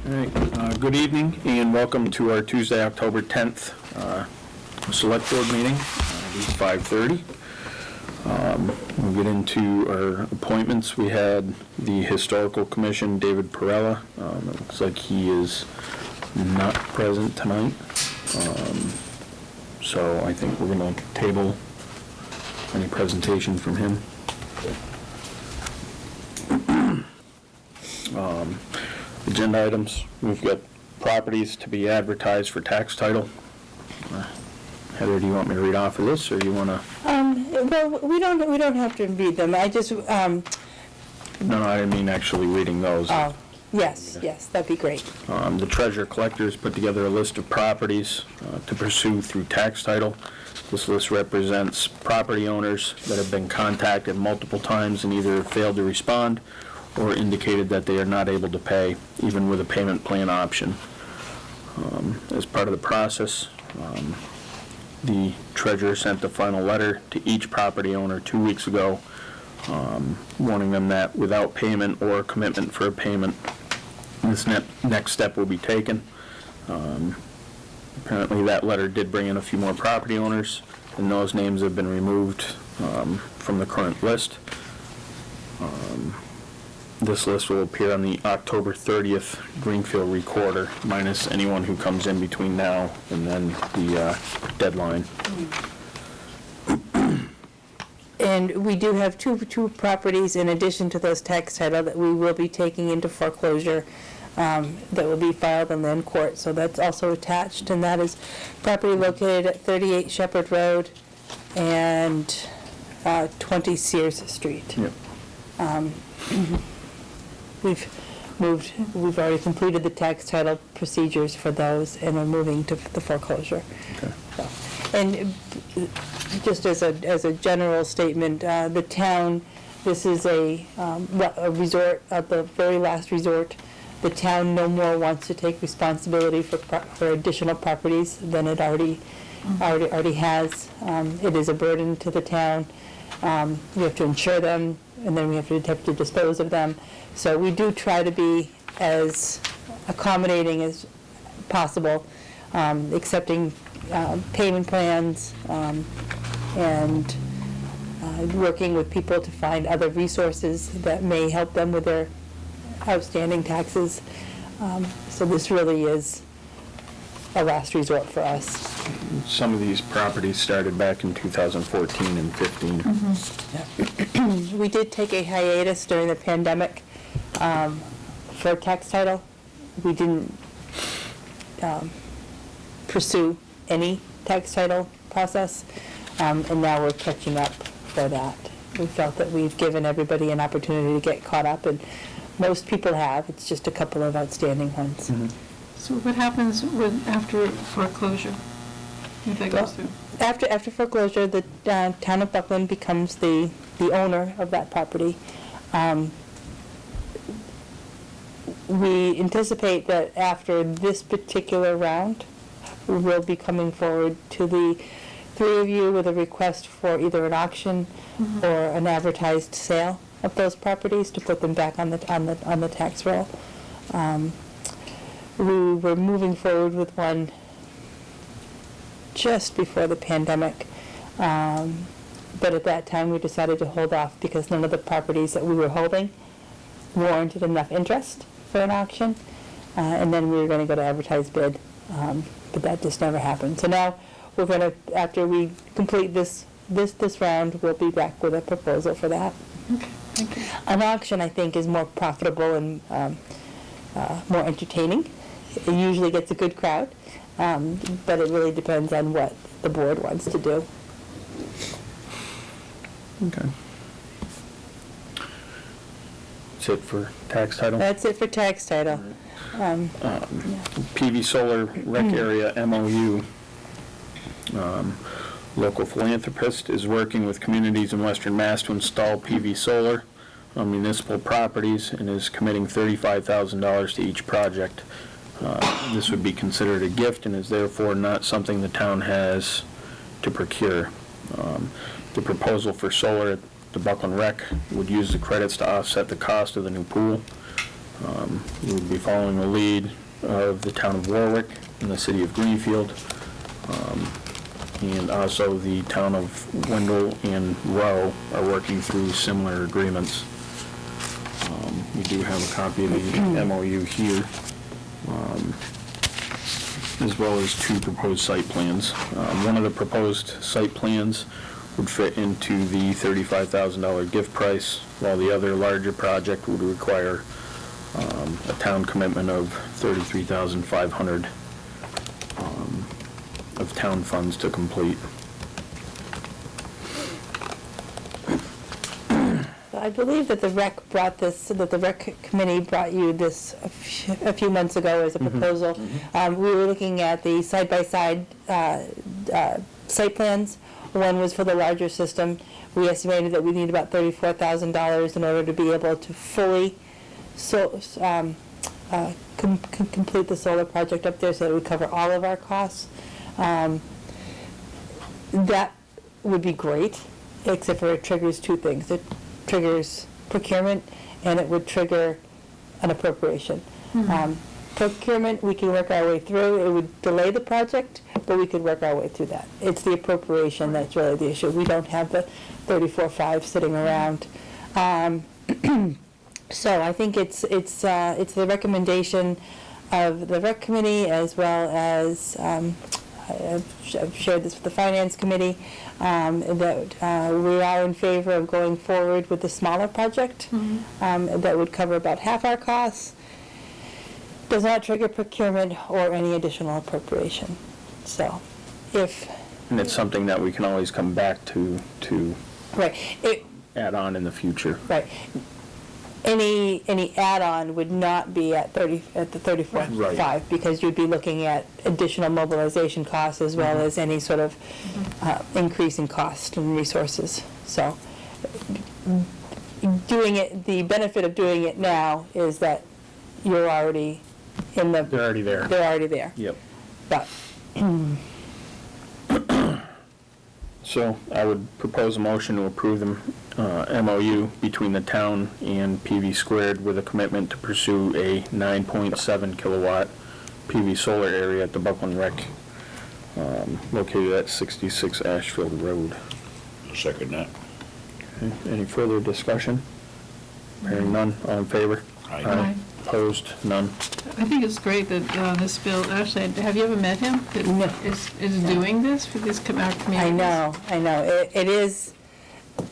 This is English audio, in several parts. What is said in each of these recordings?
All right, good evening and welcome to our Tuesday, October 10th Select Board meeting. It's 5:30. We'll get into our appointments. We had the Historical Commission, David Perella. It looks like he is not present tonight. So I think we're going to table any presentation from him. Agenda items, we've got properties to be advertised for tax title. Heather, do you want me to read off of this, or you want to? Well, we don't have to read them. I just. No, I didn't mean actually reading those. Oh, yes, that'd be great. The treasurer collector has put together a list of properties to pursue through tax title. This list represents property owners that have been contacted multiple times and either failed to respond or indicated that they are not able to pay, even with a payment plan option. As part of the process, the treasurer sent the final letter to each property owner 2 weeks ago, warning them that without payment or commitment for a payment, this next step will be taken. Apparently that letter did bring in a few more property owners, and those names have been removed from the current list. This list will appear on the October 30th Greenfield Recorder, minus anyone who comes in between now and then the deadline. And we do have two properties in addition to those tax title that we will be taking into foreclosure that will be filed in land court. So that's also attached, and that is property located at 38 Shepherd Road and 20 Sears Street. Yep. We've already completed the tax title procedures for those, and we're moving to the foreclosure. Okay. So, and just as a general statement, the town, this is a resort, the very last resort. The town no more wants to take responsibility for additional properties than it already has. It is a burden to the town. We have to insure them, and then we have to dispose of them. So we do try to be as accommodating as possible, accepting payment plans and working with people to find other resources that may help them with their outstanding taxes. So this really is a last resort for us. Some of these properties started back in 2014 and 15. Mm-hmm. Yeah. We did take a hiatus during the pandemic for tax title. We didn't pursue any tax title process, and now we're catching up for that. We felt that we've given everybody an opportunity to get caught up, and most people have. It's just a couple of outstanding ones. Mm-hmm. So what happens after foreclosure, if that goes through? After foreclosure, the town of Buckland becomes the owner of that property. We anticipate that after this particular round, we will be coming forward to the three of you with a request for either an auction or an advertised sale of those properties to put them back on the tax roll. We were moving forward with one just before the pandemic, but at that time we decided to hold off because none of the properties that we were holding warranted enough interest for an auction, and then we were going to go to advertised bid, but that just never happened. So now we're going to, after we complete this round, we'll be back with a proposal for that. Okay, thank you. An auction, I think, is more profitable and more entertaining. It usually gets a good crowd, but it really depends on what the board wants to do. Okay. That's it for tax title? That's it for tax title. PV Solar Rec Area MOU. Local philanthropist is working with communities in Western Mass to install PV solar on municipal properties and is committing $35,000 to each project. This would be considered a gift and is therefore not something the town has to procure. The proposal for solar at the Buckland Rec would use the credits to offset the cost of the new pool. We would be following the lead of the town of Warwick and the city of Greenfield, and also the town of Wendell and Rowe are working through similar agreements. We do have a copy of the MOU here, as well as 2 proposed site plans. One of the proposed site plans would fit into the $35,000 gift price, while the other larger project would require a town commitment of $33,500 of town funds to complete. I believe that the rec brought this, that the rec committee brought you this a few months ago as a proposal. We were looking at the side-by-side site plans. One was for the larger system. We estimated that we need about $34,000 in order to be able to fully complete the solar project up there, so that it would cover all of our costs. That would be great, except for it triggers 2 things. It triggers procurement, and it would trigger an appropriation. Procurement, we can work our way through. It would delay the project, but we could work our way through that. It's the appropriation that's really the issue. We don't have the 34.5 sitting around. So I think it's the recommendation of the rec committee, as well as I've shared this with the finance committee, that we are in favor of going forward with the smaller project that would cover about half our costs. Does not trigger procurement or any additional appropriation. So, And it's something that we can always come back to right, add on in the future. right. Any add-on would not be at the 34.5, Right. because you'd be looking at additional mobilization costs, as well as any sort of increase in cost and resources. So, the benefit of doing it now is that you're already in the. They're already there. They're already there. Yep. But, So I would propose a motion to approve the MOU between the town and PV Squared with a commitment to pursue a 9.7 kilowatt PV solar area at the Buckland Rec, located at 66 Ashfield Road. I'll second that. Okay. Any further discussion? Hearing none, all in favor? Aye. Aye. Opposed? None. I think it's great that this bill, actually, have you ever met him? That No. is doing this for this our community? I know. It is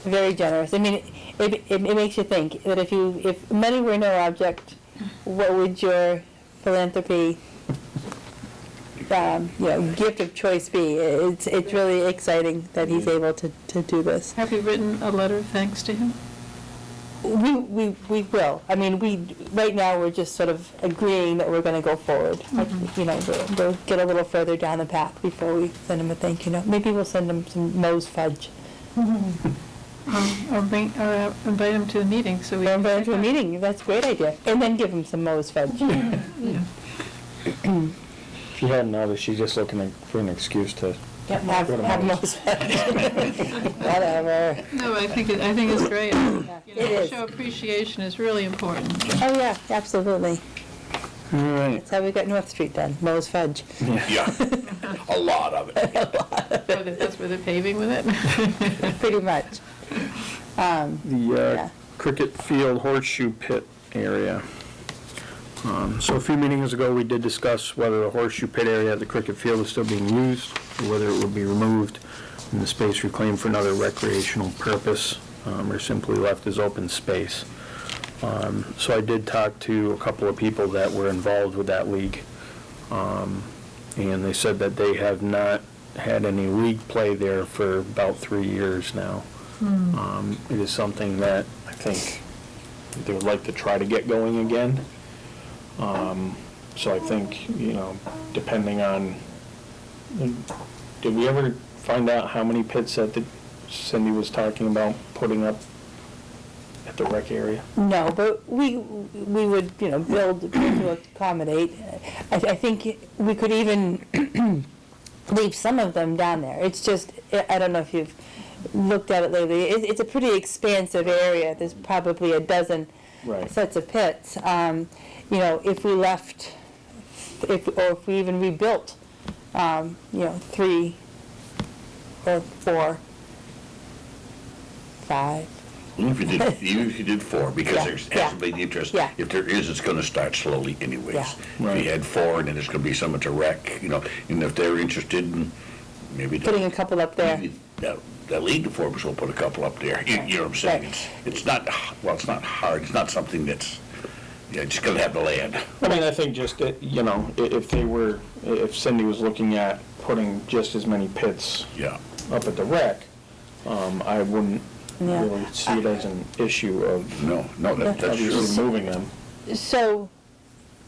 very generous. I mean, it makes you think that if money were no object, what would your philanthropy, gift of choice be? It's really exciting that he's able to do this. Have you written a letter of thanks to him? We will. I mean, right now, we're just sort of agreeing that we're going to go forward. We'll get a little further down the path before we send him a thank you note. Maybe we'll send him some Moe's fudge. Or invite him to the meeting, so we. Or invite him to a meeting, that's a great idea. And then give him some Moe's fudge. Yeah. If you hadn't noticed, she's just looking for an excuse to. Have Moe's fudge. Whatever. No, I think it's great. It is. Show appreciation is really important. Oh, yeah, absolutely. All right. That's how we got North Street done, Moe's fudge. Yeah, a lot of it. That's where they're paving with it? Pretty much. The Yeah. cricket field horseshoe pit area. So a few meetings ago, we did discuss whether the horseshoe pit area at the cricket field is still being used, or whether it would be removed and the space reclaimed for another recreational purpose, or simply left as open space. So I did talk to a couple of people that were involved with that league, and they said that they have not had any league play there for about 3 years now. It is something that I think they would like to try to get going again. So I think, depending on, did we ever find out how many pits that Cindy was talking about putting up at the rec area? No, but we would, build to accommodate. I think we could even leave some of them down there. It's just, I don't know if you've looked at it lately. It's a pretty expansive area. There's probably a dozen Right. sets of pits. You know, if we left, if we even rebuilt, you know, 3 or 4, 5. Even if you did 4, because Yeah, there's yeah. hasn't been interest. Yeah. If there is, it's gonna start slowly anyways. Yeah. If Right. you had 4, and then there's gonna be some at the rec, you know, and if they're interested in, maybe. Putting a couple up there. maybe The league of Forbes will put a couple up there, you know what I'm saying? Right. It's not, well, it's not hard, it's not something that's, just gonna have the land. I mean, I think just, you know, if Cindy was looking at putting just as many pits Yeah. up at the rec, I wouldn't Yeah. really see it as an issue of No, that's true. obviously moving them. So,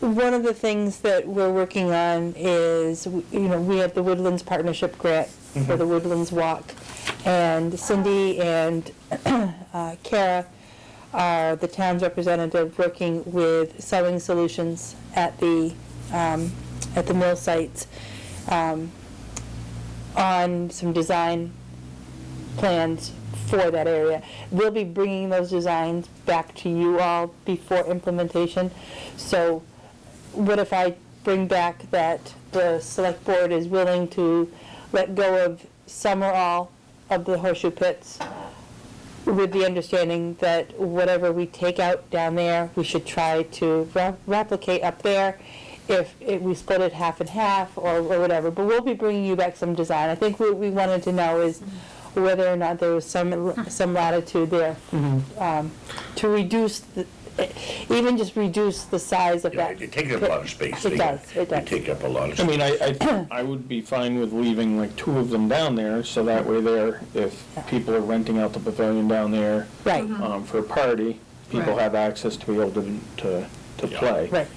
one of the things that we're working on is, you know, we have the Woodlands Partnership Grant for the Woodlands Walk. And Cindy and Kara are the town's representative working with Sewing Solutions at the mill sites on some design plans for that area. We'll be bringing those designs back to you all before implementation. So what if I bring back that the select board is willing to let go of some or all of the horseshoe pits, with the understanding that whatever we take out down there, we should try to replicate up there. If we split it half and half or whatever, but we'll be bringing you back some design. I think what we wanted to know is whether or not there was some latitude there to reduce even just reduce the size of Yeah, that. it takes up a lot of space. It does. They take up a lot of I space. mean, I would be fine with leaving like 2 of them down there, so that way there, if people are renting out the pavilion down there Right, for a party, people Right. have access to be able to Yeah. play. right.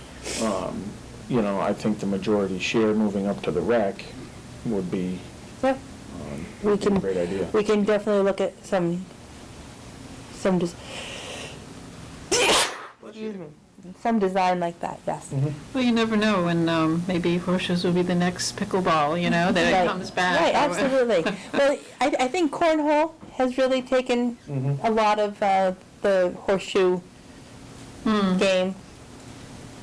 You know, I think the majority share moving up to the rec would be Yeah. We a can, great idea. we can definitely look at some some design like that, yes. Well, you never know, and maybe horseshoes will be the next pickleball, you know, that Right. it comes back. Right, or- absolutely. Well, I think cornhole has really taken a lot of the horseshoe game,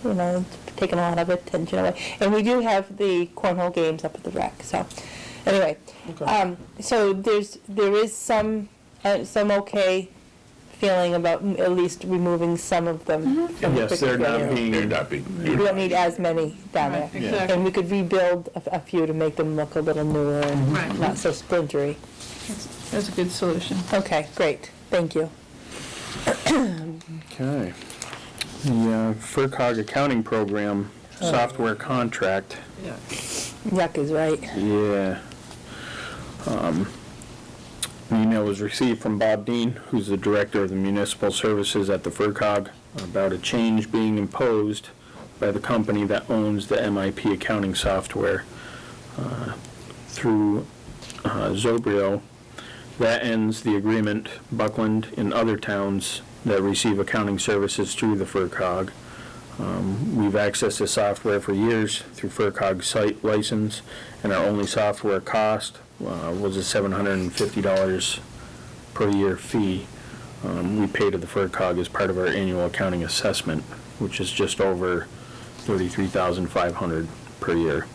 you know, it's taken a lot of attention away. And we do have the cornhole games up at the rec, so, anyway. Okay. So there is some okay feeling about at least removing some of them. from the Yes, they're pickleball not area. being. They're not big. We don't need as many down there. Right, exactly. And we could rebuild a few to make them look a little newer and Right. not so splintery. That's a good solution. Okay, great, thank you. Okay. The FERCog accounting program software contract, Yeah. Yuck is right. yeah. An email was received from Bob Dean, who's the Director of the Municipal Services at the FERCog, about a change being imposed by the company that owns the MIP accounting software through Zobrio. That ends the agreement Buckland and other towns that receive accounting services through the FERCog. We've accessed the software for years through FERCog site license, and our only software cost was a $750 per year fee. We pay to the FERCog as part of our annual accounting assessment, which is just over $33,500 per year.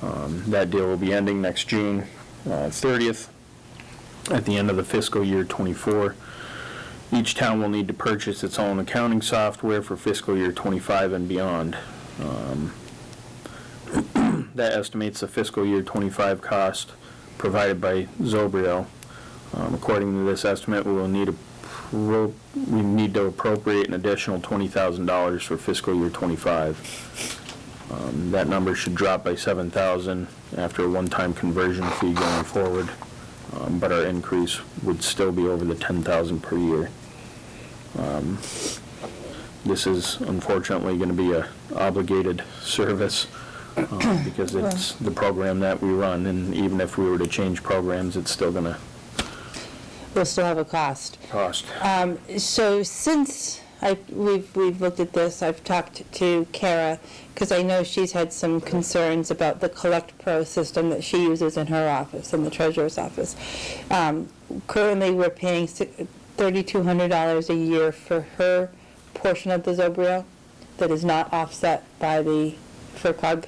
That deal will be ending next June 30th, at the end of the fiscal year '24. Each town will need to purchase its own accounting software for fiscal year '25 and beyond. That estimates the fiscal year '25 cost provided by Zobrio. According to this estimate, we need to appropriate an additional $20,000 for fiscal year '25. That number should drop by $7,000 after a one-time conversion fee going forward, but our increase would still be over the $10,000 per year. This is unfortunately going to be a obligated service because it's the program that we run, and even if we were to change programs, it's still going to We'll still have a cost. cost. So since we've looked at this, I've talked to Kara, because I know she's had some concerns about the Collect Pro system that she uses in her office, in the treasurer's office. Currently, we're paying $3,200 a year for her portion of the Zobrio that is not offset by the FERCog.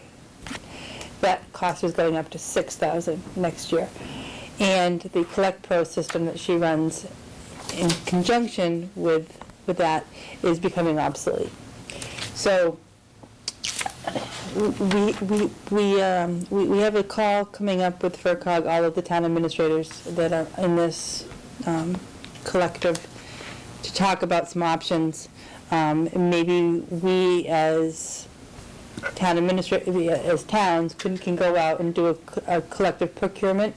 That cost is going up to $6,000 next year. And the Collect Pro system that she runs in conjunction with that is becoming obsolete. So we have a call coming up with FERCog, all of the town administrators that are in this collective, to talk about some options. Maybe we as as towns can go out and do a collective procurement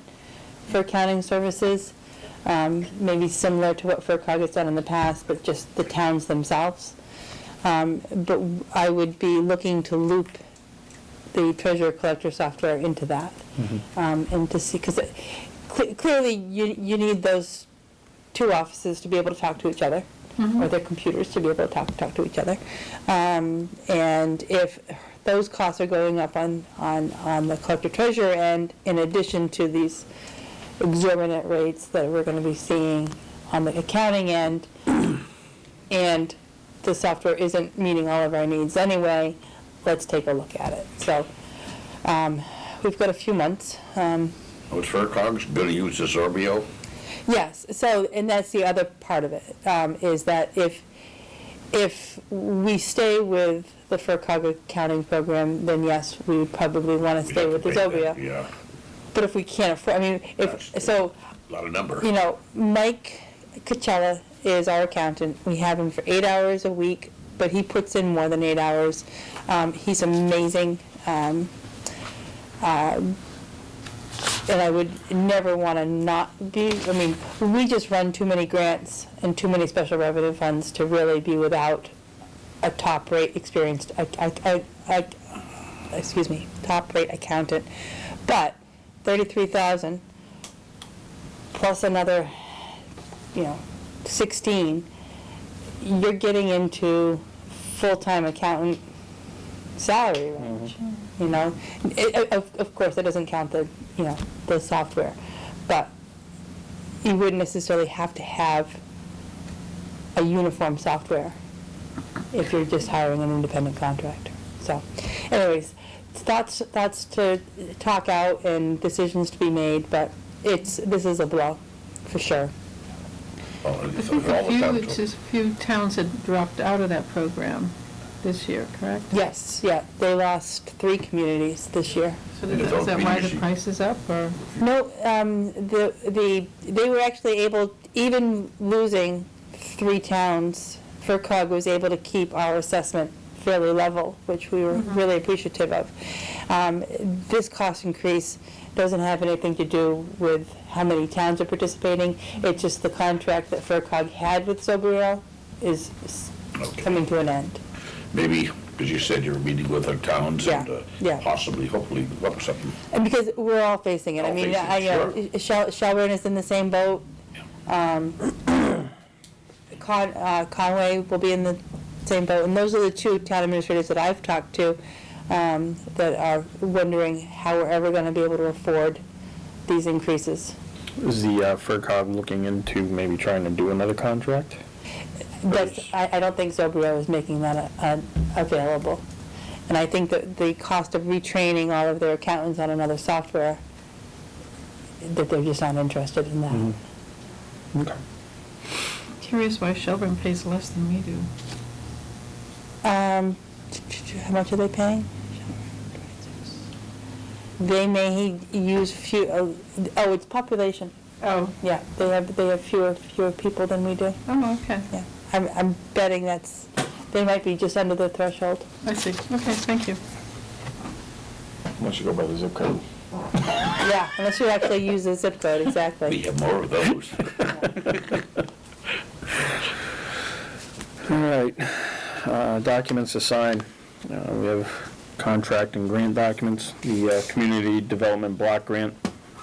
for accounting services, maybe similar to what FERCog has done in the past, but just the towns themselves. But I would be looking to loop the treasurer collector software into that, and to see, because clearly you need those two offices to be able to talk to each other, or their computers to be able to talk to each other. And if those costs are going up on the collector treasurer end, in addition to these exorbitant rates that we're going to be seeing on the accounting end, and the software isn't meeting all of our needs anyway, let's take a look at it. So we've got a few months. Was FERCog's going to use the Sorbio? Yes, so, and that's the other part of it, is that if we stay with the FERCog accounting program, then yes, we would probably want to stay with the Zobrio. Yeah, But if we can't afford, I mean, so, a lot of number. you know, Mike Coachella is our accountant. We have him for 8 hours a week, but he puts in more than 8 hours. He's amazing. And I would never want to not be, I mean, we just run too many grants and too many special revenue funds to really be without a top-rate experienced, top-rate accountant. But 33,000 plus another, 16, you're getting into full-time accountant salary range. Of course, that doesn't count the software, but you wouldn't necessarily have to have a uniform software if you're just hiring an independent contractor. So, anyways, thoughts to talk out and decisions to be made, but this is a blow, for sure. I think a few towns had dropped out of that program this year, correct? Yes, yeah, they lost 3 communities this year. So is that why the price is up, or? No, they were actually able, even losing 3 towns, FERCog was able to keep our assessment fairly level, which we were really appreciative of. This cost increase doesn't have anything to do with how many towns are participating. It's just the contract that FERCog had with Zobrio is coming to an end. Maybe, because you said you were meeting with our towns and possibly, hopefully, up something. And because we're all facing it. I mean, Shelburne is in the same boat. Conway will be in the same boat. And those are the 2 town administrators that I've talked to that are wondering how we're ever going to be able to afford these increases. Is the FERCog looking into maybe trying to do another contract? I don't think Zobrio is making that available. And I think that the cost of retraining all of their accountants on another software, that they're just not interested in that. Okay. Curious why Shelburne pays less than we do. How much are they paying? They may use few, it's population. Oh. Yeah, they have fewer people than we do. Oh, okay. Yeah, I'm betting they might be just under the threshold. I see. Okay, thank you. Unless you go by the zip code. Yeah, unless you actually use the zip code, We exactly. have more of those. All right, documents to sign. We have contract and grant documents, the Community Development Block Grant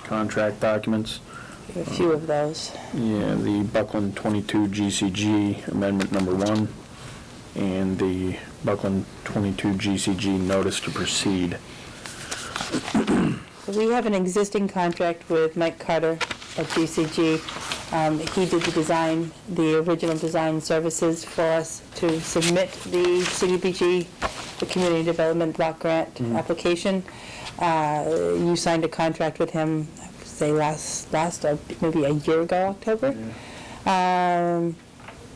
contract documents. A few of those. Yeah, the Buckland 22 GCG Amendment Number 1, and the Buckland 22 GCG Notice to Proceed. We have an existing contract with Mike Carter at GCG. He did the design, the original design services for us to submit the CDBG, the Community Development Block Grant application. You signed a contract with him, I would say maybe a year ago, October.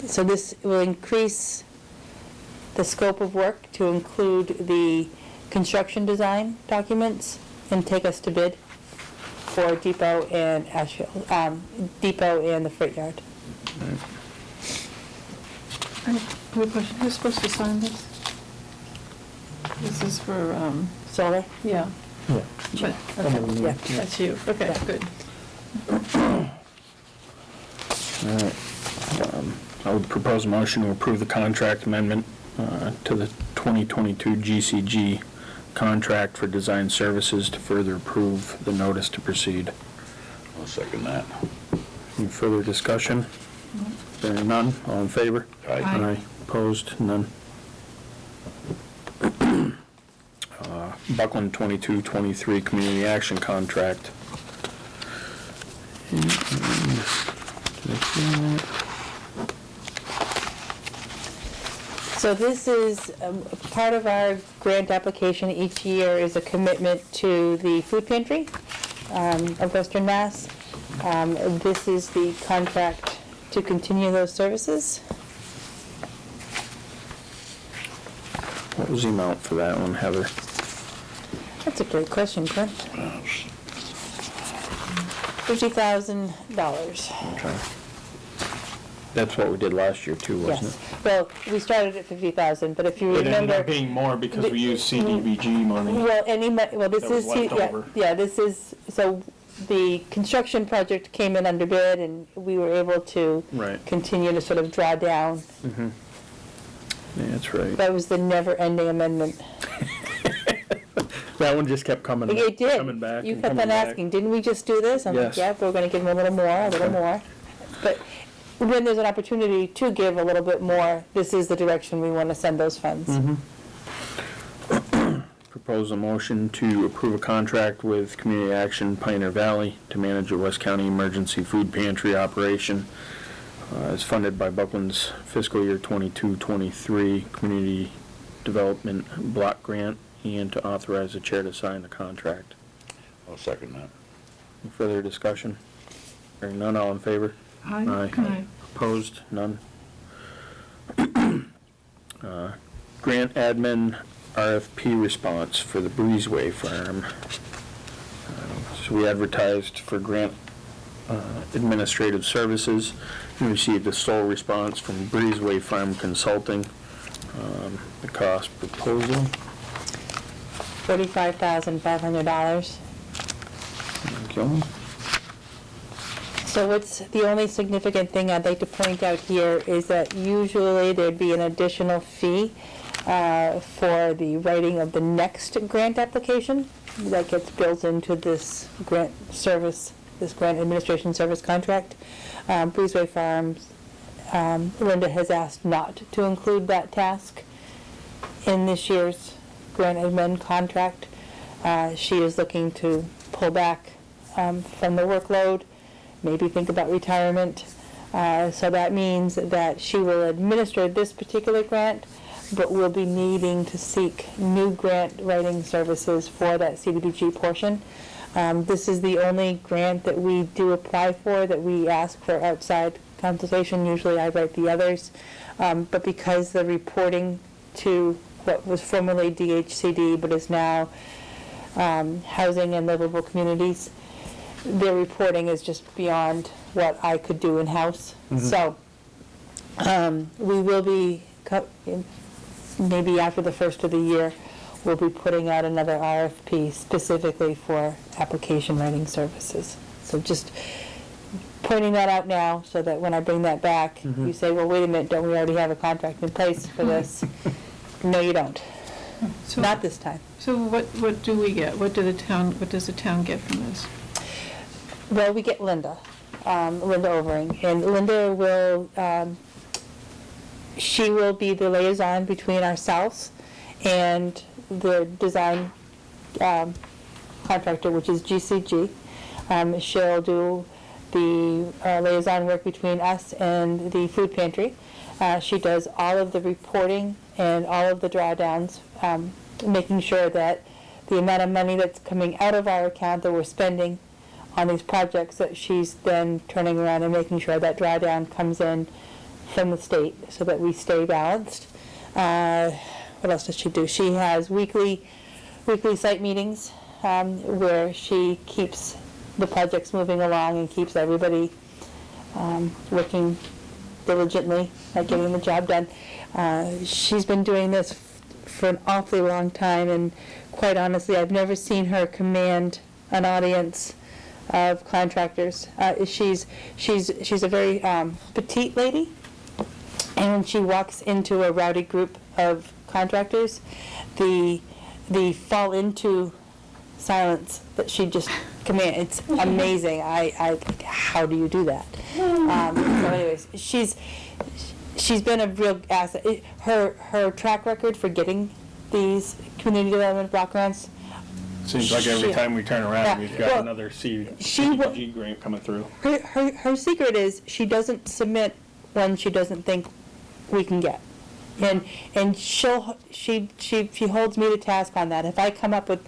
So this will increase the scope of work to include the construction design documents and take us to bid for Depot and Depot and the freight yard. I have a question. Who's supposed to sign this? This is for, Solar? yeah. Yeah. But, okay, Yeah. that's you. Okay, Yeah. good. All right. I would propose a motion to approve the contract amendment to the 2022 GCG contract for design services to further approve the notice to proceed. I'll second that. Any further discussion? Hearing none, all in favor? Aye. Opposed? None. Buckland 22-23 Community Action Contract. So this is part of our grant application each year is a commitment to the food pantry of Western Mass. This is the contract to continue those services. What was the amount for that one, Heather? That's a great question, Clint. $50,000. Okay. That's what we did last year too, wasn't Yes. it? Well, we started at 50,000, but if you It ended remember. up being more because we used CDBG money. Well, this That was is, left over. this is, so the construction project came in under bid and we were able to Right. continue to sort of draw down. Yeah, that's right. That was the never-ending amendment. That one just kept coming, It did. coming back You and kept coming on back. asking, didn't we just do this? I'm like, Yes. yeah, we're gonna give them a little more, But when there's an opportunity to give a little bit more, this is the direction we want to send those funds. Propose a motion to approve a contract with Community Action Pioneer Valley to manage a West County emergency food pantry operation as funded by Buckland's fiscal year 22-23 Community Development Block Grant, and to authorize the chair to sign the contract. I'll second that. Any further discussion? Hearing none, all in favor? Aye. Opposed? None. Grant admin RFP response for the Breezeway Farm. So we advertised for grant administrative services and received a sole response from Breezeway Farm Consulting. The cost proposal. $45,500. Okay. So what's the only significant thing I'd like to point out here is that usually there'd be an additional fee for the writing of the next grant application that gets built into this grant service, this grant administration service contract. Breezeway Farms, Linda has asked not to include that task in this year's grant admin contract. She is looking to pull back from the workload, maybe think about retirement. So that means that she will administer this particular grant, but will be needing to seek new grant writing services for that CDBG portion. This is the only grant that we do apply for, that we ask for outside consultation. Usually I write the others. But because the reporting to what was formerly DHCD, but is now Housing and Livable Communities, their reporting is just beyond what I could do in-house. So we will be, maybe after the first of the year, we'll be putting out another RFP specifically for application writing services. So just pointing that out now so that when I bring that back, you say, well, wait a minute, don't we already have a contract in place for this? No, you don't. So- Not this time. So what do we get? What does the town get from this? Well, we get Linda Overing, and Linda will, she will be the liaison between ourselves and the design contractor, which is GCG. She'll do the liaison work between us and the food pantry. She does all of the reporting and all of the drawdowns, making sure that the amount of money that's coming out of our account that we're spending on these projects, that she's then turning around and making sure that drawdown comes in from the state so that we stay balanced. What else does she do? She has weekly site meetings where she keeps the projects moving along and keeps everybody working diligently at getting the job done. She's been doing this for an awfully long time, and quite honestly, I've never seen her command an audience of contractors. She's a very petite lady, and when she walks into a rowdy group of contractors, the fall into silence that she just commands, it's amazing. How do you do that? So anyways, she's been a real asset. Her track record for getting these community development block grants, Seems like every time we turn around, we've got another she will- CDBG grant coming through. her secret is she doesn't submit one she doesn't think we can get. And she holds me to task on that. If I come up with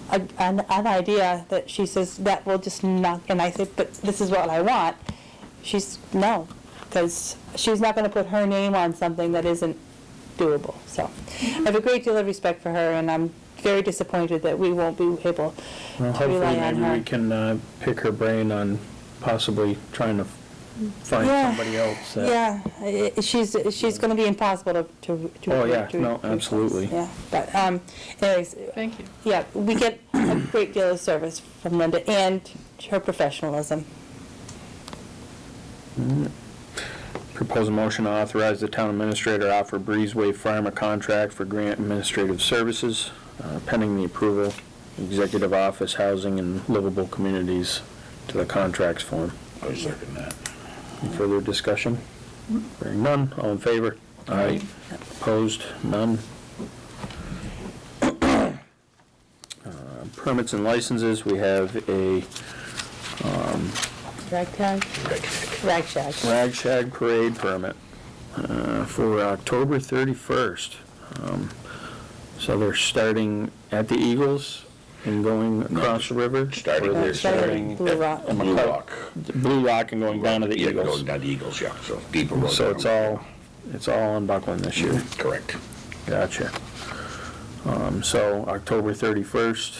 an idea that she says that will just not, and I say, but this is what I want, she's, no, because she's not going to put her name on something that isn't doable. So I have a great deal of respect for her, and I'm very disappointed that we won't be able Well, to rely hopefully on maybe her. we can pick her brain on possibly trying to find Yeah. somebody else that. Yeah, she's going to be impossible to Oh, yeah, to no, replace. absolutely. Yeah, but anyways, Thank you. yeah, we get a great deal of service from Linda and her professionalism. Propose a motion to authorize the town administrator to offer Breezeway Farm a contract for grant administrative services pending the approval of Executive Office Housing and Livable Communities to the contracts form. I second that. Any further discussion? Hearing none, all in favor? Aye. Opposed? None. Permits and licenses, we have a Ragtag? Ragshag. Rag Shag Parade permit for October 31st. So they're starting at the Eagles and going across the river? Starting Or they're there, starting Blue Rock. at Blue McCut- Rock. Blue Rock and going down to the Yeah, Eagles. going down to Eagles, yeah, so deeper road. So down. it's all in Buckland this year. Correct. Gotcha. So October 31st,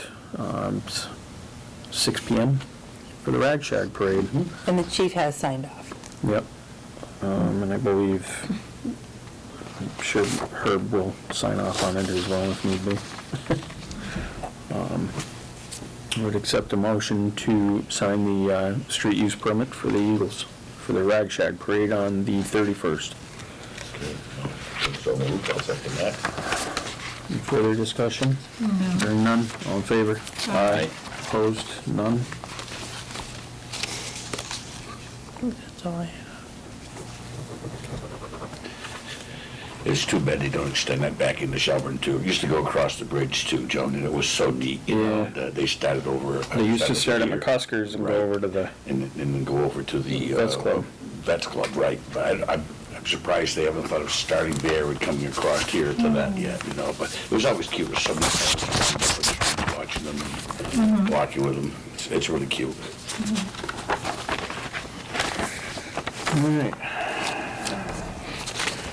6 PM for the Rag Shag Parade. And the chief has signed off. Yep. And I believe, I'm sure Herb will sign off on it as well if need be. I would accept a motion to sign the street use permit for the Eagles, for the Rag Shag Parade on the 31st. So moved, I'll second that. Any further discussion? Hearing none, all in favor? Aye. Opposed? None? That's all I have. It's too bad they don't extend that back into Shelburne too. It used to go across the bridge too, Joan, and it was so neat, you know. Yeah. They started over. They used to start at here. McCuskers and go Right. over to the, And then go over to the. Vets Club. Vets Club, right. But I'm surprised they haven't thought of starting there and coming across here to that yet, you know. But it was always cute. It was so nice watching them, and walking with them. It's really cute. all right.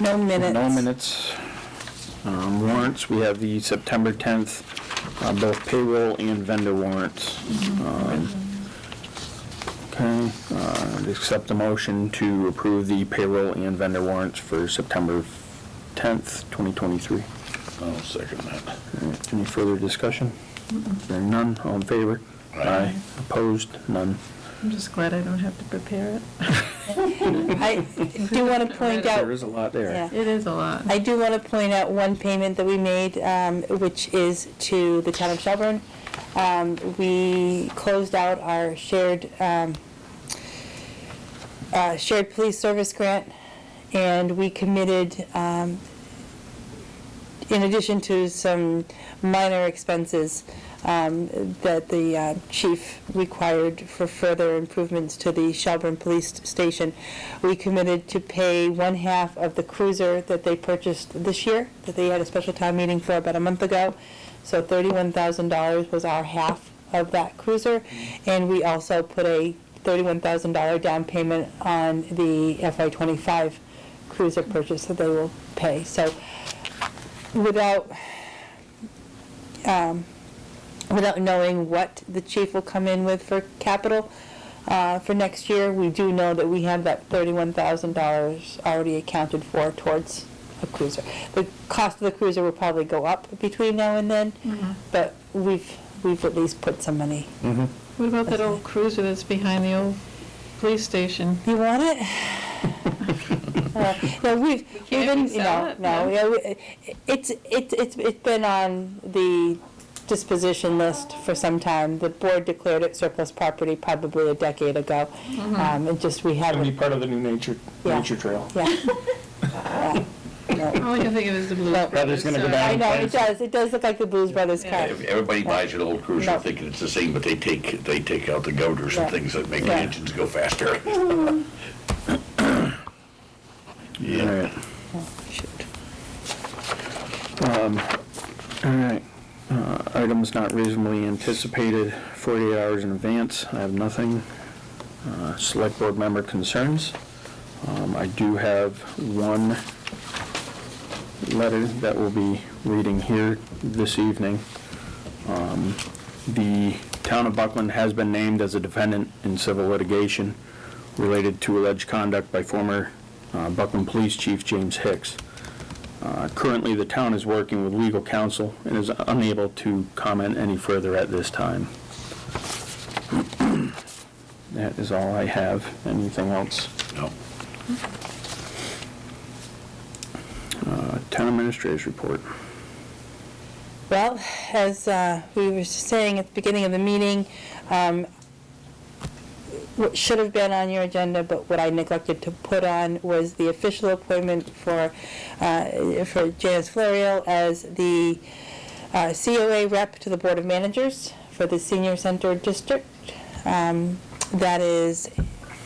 No minutes. No minutes. Warrants, we have the September 10th, both payroll and vendor warrants. Okay, accept the motion to approve the payroll and vendor warrants for September 10th, 2023. I'll second that. All right, any further discussion? Hearing none, all in favor? Aye. Opposed? None. I'm just glad I don't have to prepare it. I do want to point out. There is a lot there. Yeah. It is a lot. I do want to point out one payment that we made, which is to the town of Shelburne. We closed out our shared police service grant, and we committed, in addition to some minor expenses, that the chief required for further improvements to the Shelburne Police Station. We committed to pay one half of the cruiser that they purchased this year, that they had a special town meeting for about a month ago. So $31,000 was our half of that cruiser, and we also put a $31,000 down payment on the FY25 cruiser purchase that they will pay. So without knowing what the chief will come in with for capital for next year, we do know that we have that $31,000 already accounted for towards a cruiser. The cost of the cruiser will probably go up between now and then, but we've at least put some money. What about that old cruiser that's behind the old police station? You want it? No, we've been, sell it? it's been on the disposition list for some time. The board declared it surplus property probably a decade ago. And just, we It's gonna be haven't, part of the new nature trail. yeah. No. All I can think of is the Blues No. Brothers. Brother's gonna go so- down. I know, it does look like the Blues Brothers car. Everybody buys an old cruiser No. thinking it's the same, but they take out the goaters and Yeah. things that make the Yeah. engines go faster. All Yeah. right. Oh, shoot. All right. Items not reasonably anticipated 48 hours in advance. I have nothing. Select board member concerns. I do have one letter that we'll be reading here this evening. The town of Buckland has been named as a defendant in civil litigation related to alleged conduct by former Buckland Police Chief James Hicks. Currently, the town is working with legal counsel and is unable to comment any further at this time. That is all I have. Anything else? No. Mm-hmm. Town administrator's report. Well, as we were saying at the beginning of the meeting, what should have been on your agenda, but what I neglected to put on, was the official appointment for Janice Florio as the COA rep to the Board of Managers for the Senior Center District. That is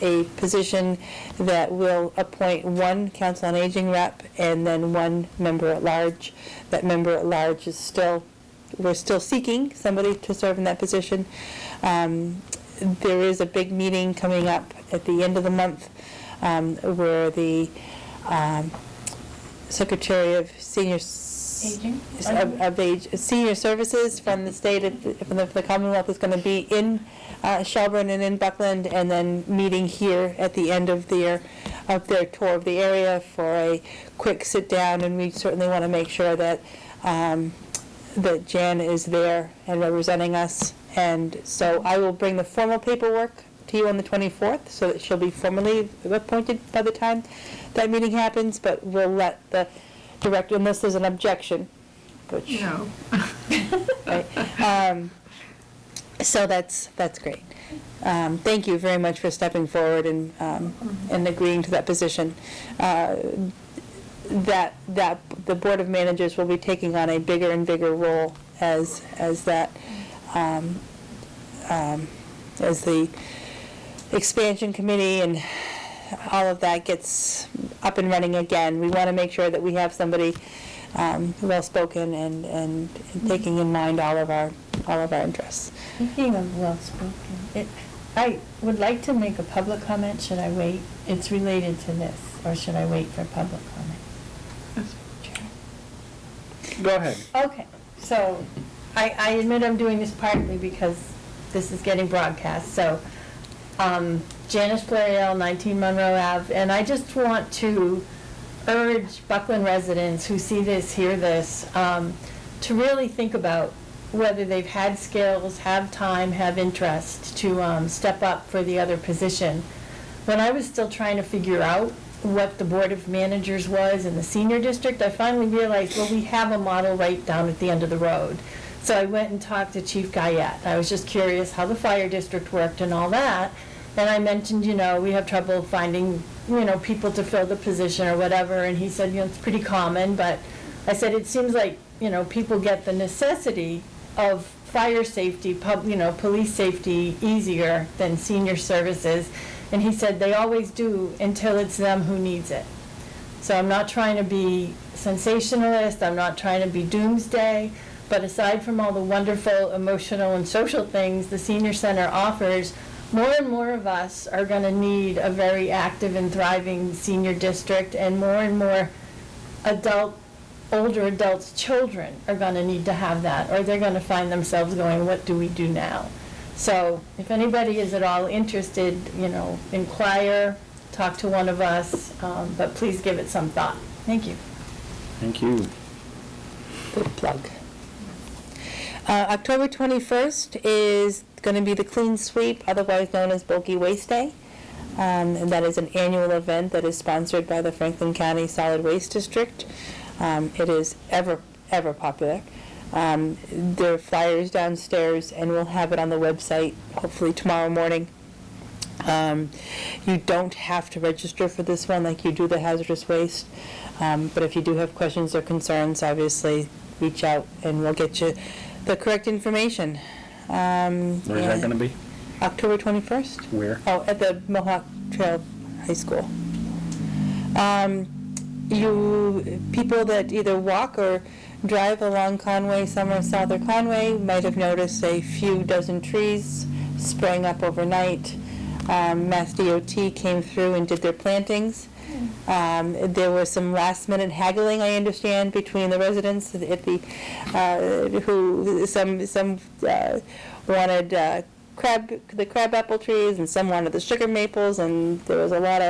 a position that will appoint one Council on Aging rep and then one member at large. That member at large is we're still seeking somebody to serve in that position. There is a big meeting coming up at the end of the month where the Secretary of Senior Senior Services from the state, from the Commonwealth, is going to be in Shelburne and in Buckland, and then meeting here at the end of their tour of the area for a quick sit down. And we certainly want to make sure that that Jan is there and representing us. And so I will bring the formal paperwork to you on the 24th, so that she'll be formally appointed by the time that meeting happens, but we'll let the director, unless there's an objection, which... No. Right. So that's great. Thank you very much for stepping forward and agreeing to that position. That the Board of Managers will be taking on a bigger and bigger role as the expansion committee and all of that gets up and running again. We want to make sure that we have somebody well-spoken and taking in mind all of our interests. Speaking of well-spoken, I would like to make a public comment. Should I wait? It's related to this, or should I wait for public comment? Go ahead. Okay, so I admit I'm doing this partly because this is getting broadcast. So Janice Florio, 19 Monroe Ave, and I just want to urge Buckland residents who see this, hear this, to really think about whether they've had skills, have time, have interest to step up for the other position. When I was still trying to figure out what the Board of Managers was in the senior district, I finally realized, well, we have a model right down at the end of the road. So I went and talked to Chief Guyette. I was just curious how the fire district worked and all that. And I mentioned, we have trouble finding, people to fill the position or whatever. And he said, it's pretty common. But I said, it seems like, people get the necessity of fire safety, police safety easier than senior services. And he said they always do until it's them who needs it. So I'm not trying to be sensationalist, I'm not trying to be doomsday, but aside from all the wonderful emotional and social things the senior center offers, more and more of us are going to need a very active and thriving senior district, and more older adults' children are going to need to have that, or they're going to find themselves going, what do we do now? So if anybody is at all interested, inquire, talk to one of us, but please give it some thought. Thank you. Thank you. Good plug. October 21st is going to be the Clean Sweep, otherwise known as Bulky Waste Day. And that is an annual event that is sponsored by the Franklin County Solid Waste District. It is ever popular. There are flyers downstairs, and we'll have it on the website hopefully tomorrow morning. You don't have to register for this one like you do the hazardous waste, but if you do have questions or concerns, obviously reach out and we'll get you the correct information. Where's that going to be? October 21st? Where? Oh, at the Mohawk Trail High School. You people that either walk or drive along Conway, Summer, South, or Conway might have noticed a few dozen trees sprang up overnight. Mass DOT came through and did their plantings. There was some last-minute haggling, I understand, between the residents at the who some wanted the crabapple trees, and some wanted the sugar maples, and there was a lot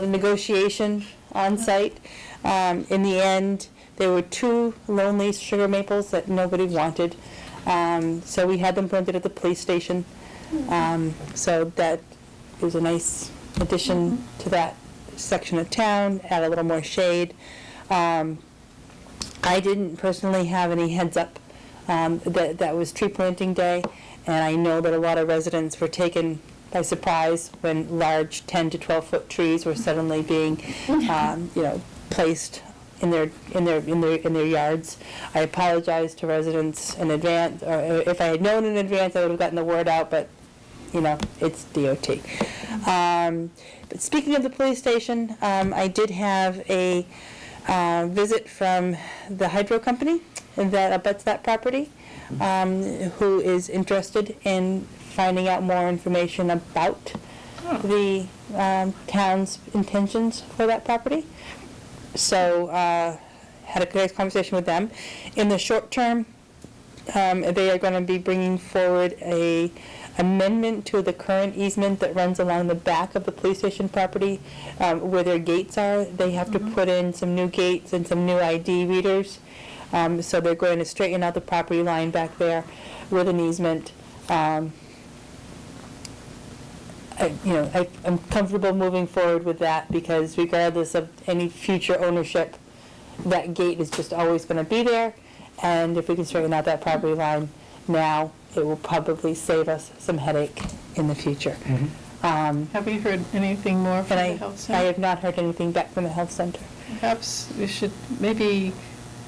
of negotiation on site. In the end, there were 2 lonely sugar maples that nobody wanted, so we had them planted at the police station. So that is a nice addition to that section of town, add a little more shade. I didn't personally have any heads up that was tree planting day, and I know that a lot of residents were taken by surprise when large 10 to 12 foot trees were suddenly being placed in their yards. I apologize to residents in advance, or if I had known in advance, I would have gotten the word out, but it's DOT. But speaking of the police station, I did have a visit from the hydro company that abuts that property, who is interested in finding out more information about the town's intentions for that property. So had a nice conversation with them. In the short term, they are going to be bringing forward a amendment to the current easement that runs along the back of the police station property, where their gates are. They have to put in some new gates and some new ID readers. So they're going to straighten out the property line back there with an easement. I'm comfortable moving forward with that, because regardless of any future ownership, that gate is just always going to be there. And if we can straighten out that property line now, it will probably save us some headache in the future. Have you heard anything more from the health I center? have not heard anything back from the health center. Perhaps we should, maybe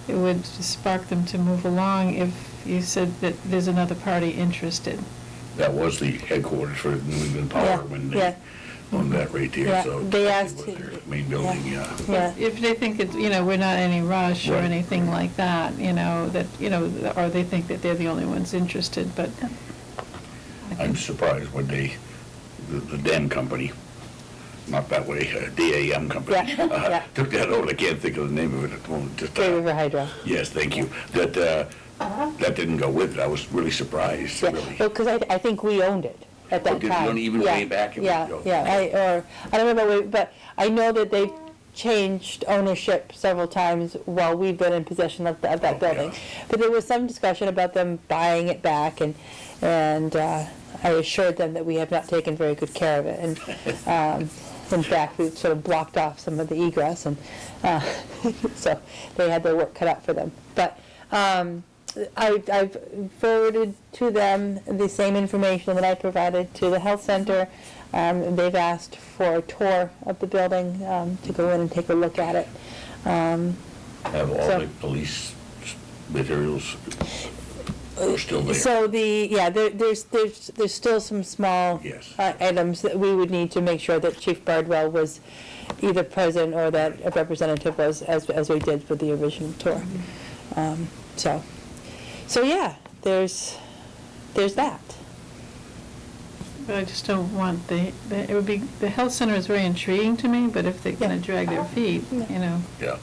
it would spark them to move along if you said that there's another party interested. That was the headquarters for New England Power when they owned that right there, Yeah, so. they that's asked- what their main building, yeah. Yeah. If they think it's, we're not in any rush or Right. anything like that, or they think that they're the only ones interested, but I I'm think, surprised when the DAM company, not that way, DAM company, Yeah, yeah. took that over. I can't think of the name of it at the moment. Just, Gray River Hydro. yes, thank you. That didn't go with it. I was really surprised, Yeah, really. because I think we owned it at that Oh, did you time. own it even Yeah, way back? Yeah, Oh, yeah, I don't remember, but I know that they've changed ownership several times while we've been in possession of that Oh, building. yeah. But there was some discussion about them buying it back, and I assured them that we have not taken very good care of it. And in fact, we sort of blocked off some of the egress, and so they had their work cut out for them. But I've forwarded to them the same information that I provided to the health center. They've asked for a tour of the building, to go in and take a look at it. Have all So- the police materials are still there. So there's still some small Yes. items that we would need to make sure that Chief Bardwell was either present or that a representative was, as we did for the original tour. So yeah, there's that. But I just don't want it would be, the health center is very intriguing to me, but if they're gonna drag their feet, you know. Yeah.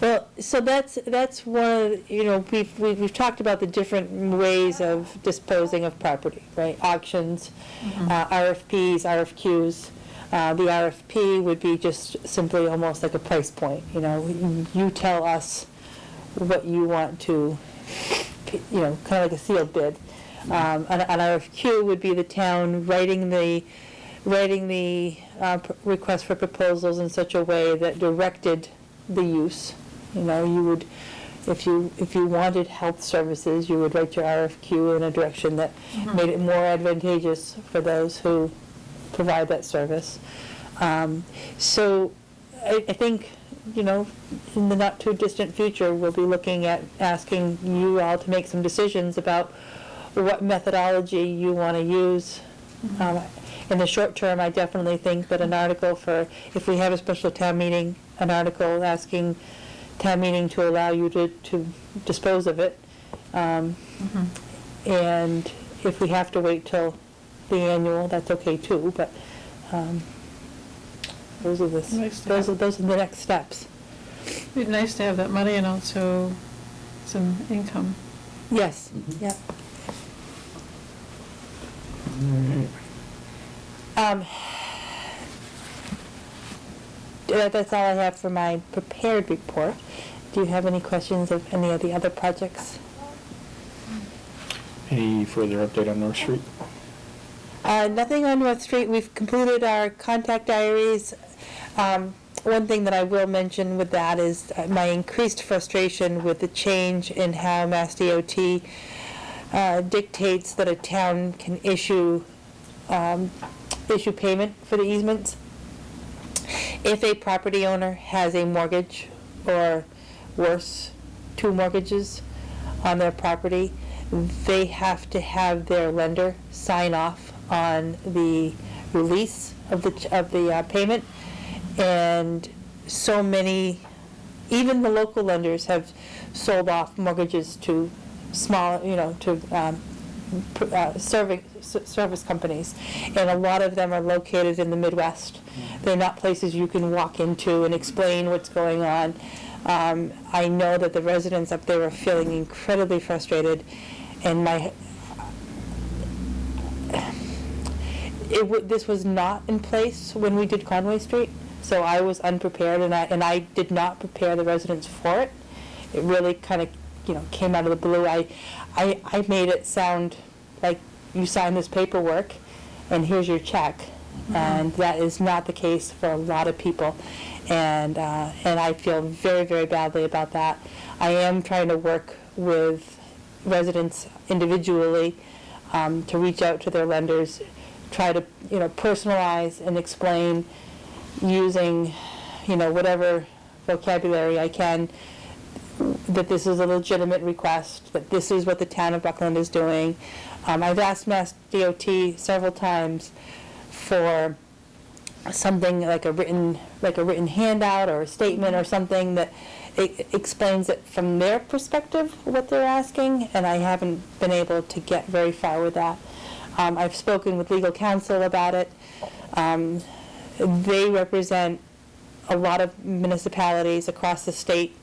Well, so that's one of, we've talked about the different ways of disposing of property, right? Auctions, RFPs, RFQs. The RFP would be just simply almost like a price point, you tell us what you want to, kind of like a sealed bid. An RFQ would be the town writing the request for proposals in such a way that directed the use. You would, if you wanted health services, you would write your RFQ in a direction that made it more advantageous for those who provide that service. So I think, in the not too distant future, we'll be looking at asking you all to make some decisions about what methodology you want to use. In the short term, I definitely think that an article for, if we have a special town meeting, an article asking town meeting to allow you to dispose of it. And if we have to wait till the annual, that's okay too, but those are the next steps. It'd be nice to have that money and also some income. Yes, yeah. That's all I have for my prepared report. Do you have any questions of any of the other projects? Any further update on North Street? Nothing on North Street. We've completed our contact diaries. One thing that I will mention with that is my increased frustration with the change in how Mass DOT dictates that a town can issue payment for the easements. If a property owner has a mortgage or worse, 2 mortgages on their property, they have to have their lender sign off on the release of the payment. And so many, even the local lenders have sold off mortgages to small, service companies, and a lot of them are located in the Midwest. They're not places you can walk into and explain what's going on. I know that the residents up there are feeling incredibly frustrated, and this was not in place when we did Conway Street, so I was unprepared, and I did not prepare the residents for it. It really kind of came out of the blue. I made it sound like you signed this paperwork and here's your check. And that is not the case for a lot of people. And I feel very, very badly about that. I am trying to work with residents individually to reach out to their lenders, try to personalize and explain using whatever vocabulary I can, that this is a legitimate request, that this is what the town of Buckland is doing. I've asked Mass DOT several times for something like a written handout or a statement or something that explains it from their perspective what they're asking, and I haven't been able to get very far with that. I've spoken with legal counsel about it. They represent a lot of municipalities across the state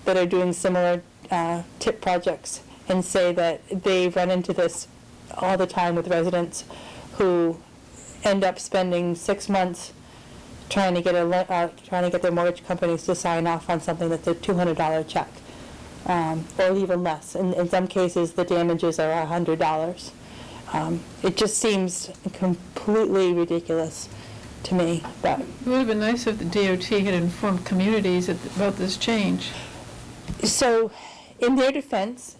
that are doing similar TIP projects, and say that they run into this all the time with residents who end up spending 6 months trying to get their mortgage companies to sign off on something that's a $200 check, or even less. In some cases, the damages are $100. It just seems completely ridiculous to me. But It would have been nice if the DOT had informed communities about this change. so, in their defense,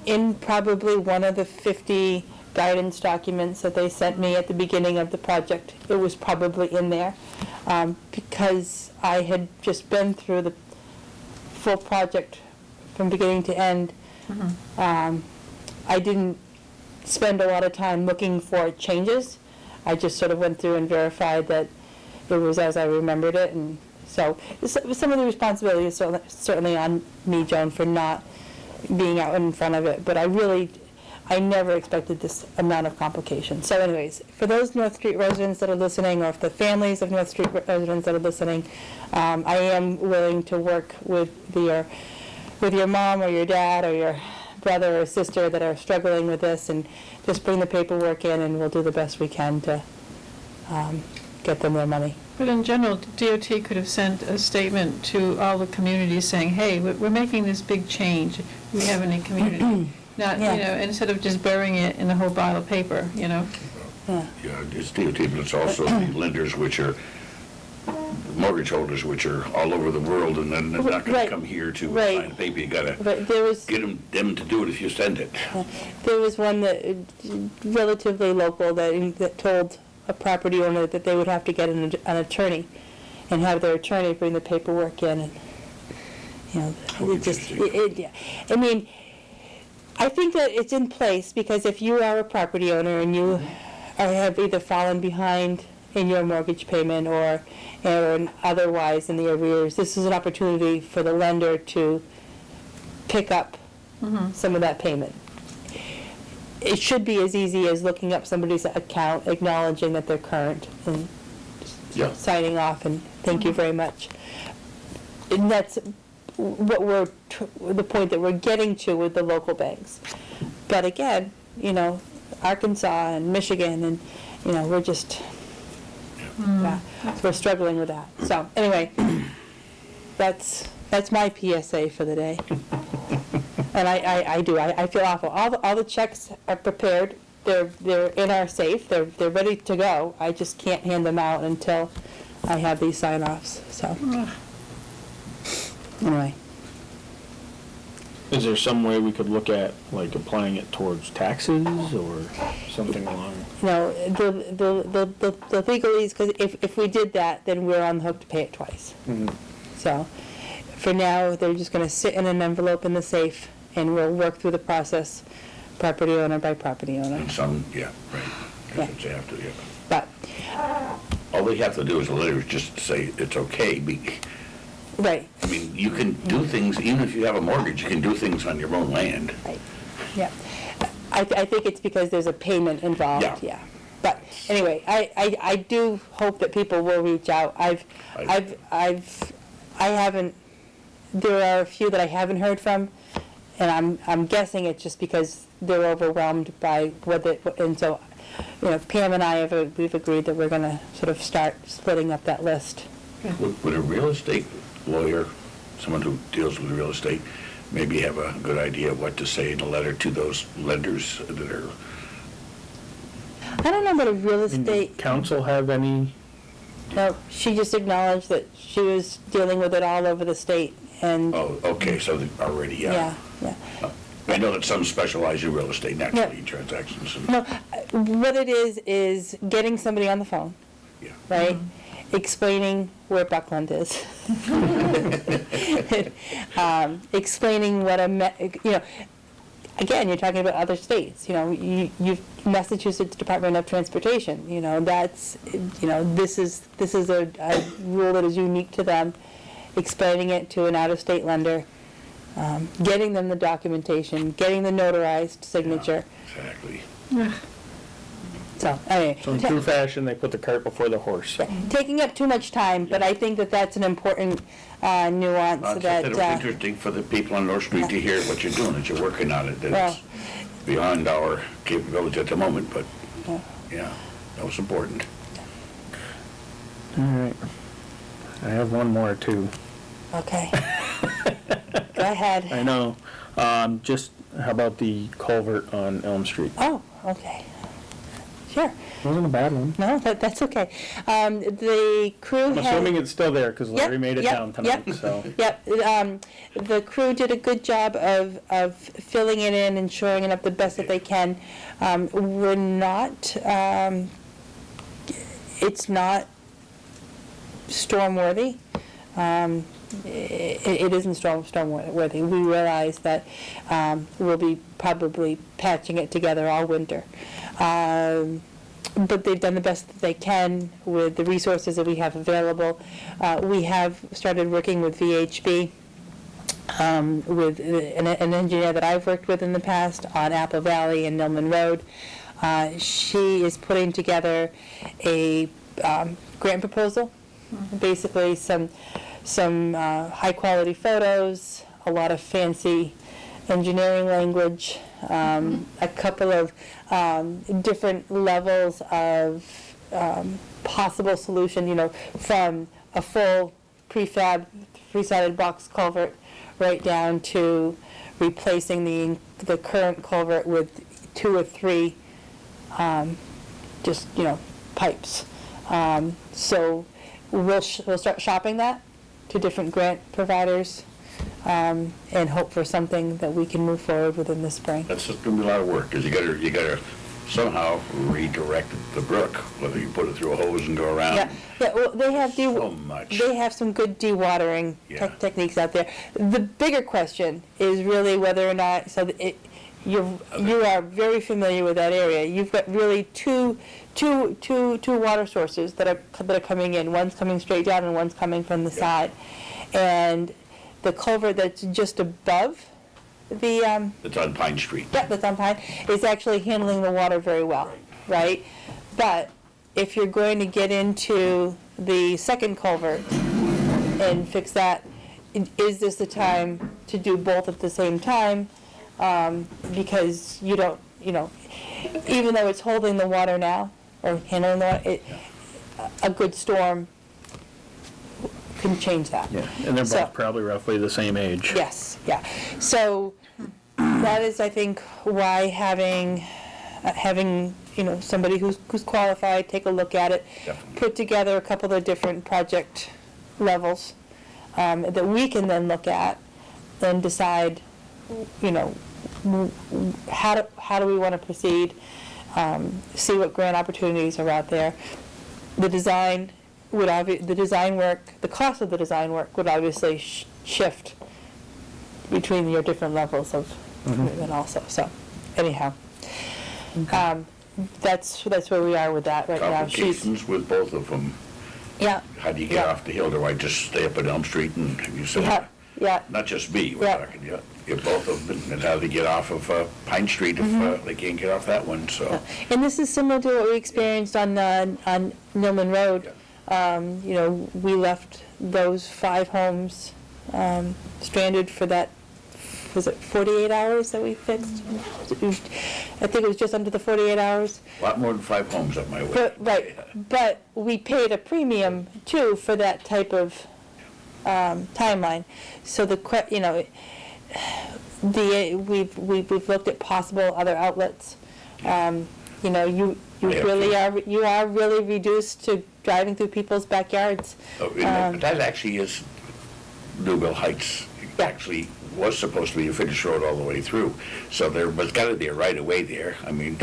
in probably one of the 50 guidance documents that they sent me at the beginning of the project, it was probably in there, because I had just been through the full project from beginning to end. I didn't spend a lot of time looking for changes. I just sort of went through and verified that it was as I remembered it, and so some of the responsibility is certainly on me, Joan, for not being out in front of it, but I never expected this amount of complication. So anyways, for those North Street residents that are listening, or if the families of North Street residents that are listening, I am willing to work with your mom or your dad or your brother or sister that are struggling with this, and just bring the paperwork in, and we'll do the best we can to get them their money. But in general, DOT could have sent a statement to all the communities saying, hey, we're making this big change. Do we have any community? Not, Yeah. instead of just burying it in a whole pile of paper, Yeah. Yeah, it's DOT, but it's also the lenders, which are mortgage holders, which are all over the world, and then they're not gonna Right. come here to Right. sign a paper. You gotta But there was get them to do it if you send it. one that relatively local that told a property owner that they would have to get an attorney and have their attorney bring the paperwork in, and it just yeah. I mean, I think that it's in place because if you are a property owner and you have either fallen behind in your mortgage payment or otherwise in the arrears, this is an opportunity for the lender to pick up some of that payment. It should be as easy as looking up somebody's account, acknowledging that they're current, and Yeah. signing off, and thank you very much. And that's what the point that we're getting to with the local banks. But again, Arkansas and Michigan, and, we're just, we're struggling with that. So, anyway, that's my PSA for the day. And I feel awful. All the checks are prepared, they're in our safe, they're ready to go. I just can't hand them out until I have these sign-offs, so. Anyway. Is there some way we could look at, like, applying it towards taxes or something along? The legalese, because if we did that, then we're on the hook to pay it twice. So, for now, they're just gonna sit in an envelope in the safe, and we'll work through the process, property owner by property owner. And some, yeah, right. Yeah. That's what they have to, yeah. But, All they have to do is the letters just say it's okay. right, I mean, you can do things, even if you have a mortgage, you can do things on your own land. right, yeah. I think it's because there's a payment involved, Yeah. yeah. But, anyway, I do hope that people will reach out. I haven't, there are a few that I haven't heard from, and I'm guessing it's just because they're overwhelmed by and so, Pam and I we've agreed that we're gonna sort of start splitting up that list. Would a real estate lawyer, someone who deals with real estate, maybe have a good idea of what to say in a letter to those lenders that are, I don't know about a real I mean, does estate, council have any? no, she just acknowledged that she was dealing with it all over the state, and, oh, okay, so they already, yeah, yeah. I know that some specialize in real estate, naturally, transactions. And, No, what it is getting somebody on the phone, yeah. right? Explaining where Buckland is. Explaining what again, you're talking about other states, Massachusetts Department of Transportation, that's, this is a rule that is unique to them, explaining it to an out-of-state lender, getting them the documentation, getting the notarized signature. Exactly. So, anyway. So in true fashion, they put the cart before the horse. Taking up too much time, but I think that that's an important nuance Well, it's just that. it'll be interesting for the people on North Street to hear what you're doing, that you're working on it, that it's beyond our capability at the moment, but, yeah, that was important. All right. I have one more, too. Okay. Go ahead. I know. Just, how about the culvert on Elm Street? Oh, okay. Sure. Wasn't a bad one. No, that's okay. The crew I'm had. assuming it's still there, because Larry made it Yep, down tonight, yep. so. Yep, the crew did a good job of filling it in and shoring it up the best that they can. We're not, it's not storm worthy. it isn't storm-worthy. We realize that we'll be probably patching it together all winter. But they've done the best that they can with the resources that we have available. We have started working with VHB, with an engineer that I've worked with in the past on Apple Valley and Millman Road. She is putting together a grant proposal, basically some high-quality photos, a lot of fancy engineering language, a couple of different levels of possible solution, from a full pre-sided box culvert right down to replacing the current culvert with 2 or 3 pipes. So we'll start shopping that to different grant providers, and hope for something that we can move forward with in the spring. That's just gonna be a lot of work, because you gotta somehow redirect the brook, whether you put it through a hose and go around. Yeah, well, they have So much. they have some good dewatering Yeah. techniques out there. The bigger question is really whether or not, you are very familiar with that area. You've got really two water sources that are coming in. One's coming straight down and one's coming from the side. And the culvert that's just above the It's on Pine Street. yeah, that's on Pine, is actually handling the water very well, right? But if you're going to get into the second culvert and fix that, is this the time to do both at the same time? Because you don't, even though it's holding the water now, or handling the water, a good storm can change that. Yeah, and they're So- both probably roughly the same age. Yes, yeah. So that is, I think, why having somebody who's qualified take a look at it, Definitely. put together a couple of different project levels that we can then look at and decide, how do we want to proceed, see what grant opportunities are out there. The design the cost of the design work would obviously shift between your different levels of commitment also. So, anyhow, that's where we are with that right now. Complications with both of them. Yeah, How do you get Yeah. off the hill? Do I just stay up at Elm Street and you say, yeah. not just me, we're Yeah. talking, you both of them, and how they get off of Pine Street if they can't get off that one, so. And this is similar to what we experienced on Millman Road. We left those 5 homes stranded for that, was it 48 hours that we fixed? I think it was just under the 48 hours. A lot more than 5 homes up my way. But we paid a premium too for that type of timeline. So we've looked at possible other outlets. You are really reduced to driving through people's backyards. But that actually is Newville Heights. Yeah. Actually was supposed to be a finished road all the way through. So there was gotta be a right of way there. I mean,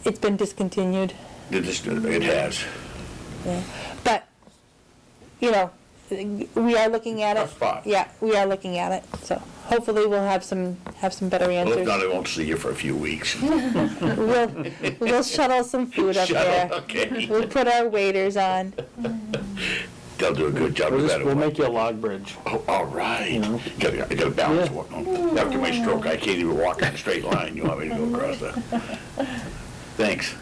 It's been discontinued. it has. Yeah. But, we are looking at it. Tough spot. Yeah, we are looking at it. So hopefully we'll have some better Well, answers. if not, I won't see you for a few weeks. We'll shuttle some food up there. Okay. We'll put our waders on. They'll do a good job of that. We'll make you a log bridge. Oh, all right. You know. I gotta balance Yeah. one. After my stroke, I can't even walk in a straight line. You want me to go across that? Thanks.